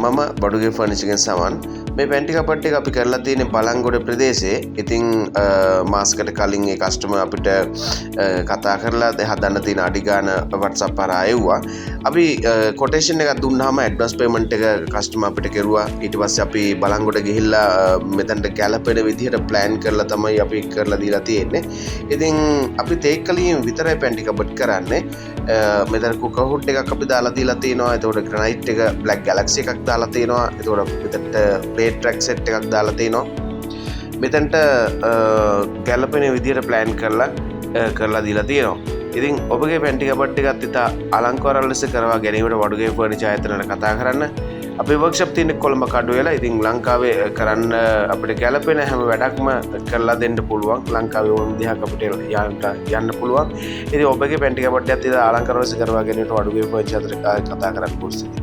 මම බඩුගේ ෆර්නිචර් එකෙන් සමන් මේ පැන්ටි කපට් එක අපි කරලා තියෙන්නේ බලංගොඩ ප්‍රදේශයේ. ඉතින් මාස්කට කලින් ඒ කස්ටමර් අපිට කතා කරලා හදන්න තියෙන අඩි ගන්න WhatsApp හරහා එව්වා. අපි කොටේෂන් එකක් දුන්නාම ඇඩ්වාන්ස් පේමන්ට් එක කස්ටමර් අපිට කෙරුවා. ඊට පස්සේ අපි බලංගොඩ ගිහිල්ලා මෙතනට ගැලපෙන විදිහට ප්ලෑන් කරලා තමයි අපි කරලා දීලා තියෙන්නේ. ඉතින් අපි තේක්කලින් විතරයි පැන්ටි කපට් කරන්නේ. මෙතන කුක හුඩ් එකක් අපි දාලා දීලා තියෙනවා. එතකොට ග්‍රනයිට් එක බ්ලැක් ගැලැක්සි එකක් දාලා තියෙනවා. එතකොට මෙතනට ප්ලේට් ට්‍රැක් සෙට් එකක් දාලා තියෙනවා. මෙතනට ගැලපෙන විදිහට ප්ලෑන් කරලා දීලා තියෙනවා. ඉතින් ඔබගේ පැන්ටි කපට් එකත් ඉතා අලංකාර ලෙස කරවා ගැනීමට වඩුගේ ෆර්නිචර් ආයතනයට කතා කරන්න. අපේ වර්ක්ෂොප් තියෙන්නේ කොළඹ කඩුවෙල. ඉතින් ලංකාවේ කරන්න අපිට ගැලපෙන හැම වැඩක්ම කරලා දෙන්න පුළුවන්. ලංකාවේ ඕන විදිහක් අපිට යන්න පුළුවන්. ඉතින් ඔබගේ පැන්ටි කපට් එකත් ඉතා අලංකාර ලෙස කරවා ගැනීමට වඩුගේ ෆර්නිචර් ආයතනයට කතා කරන්න පුළුවන්.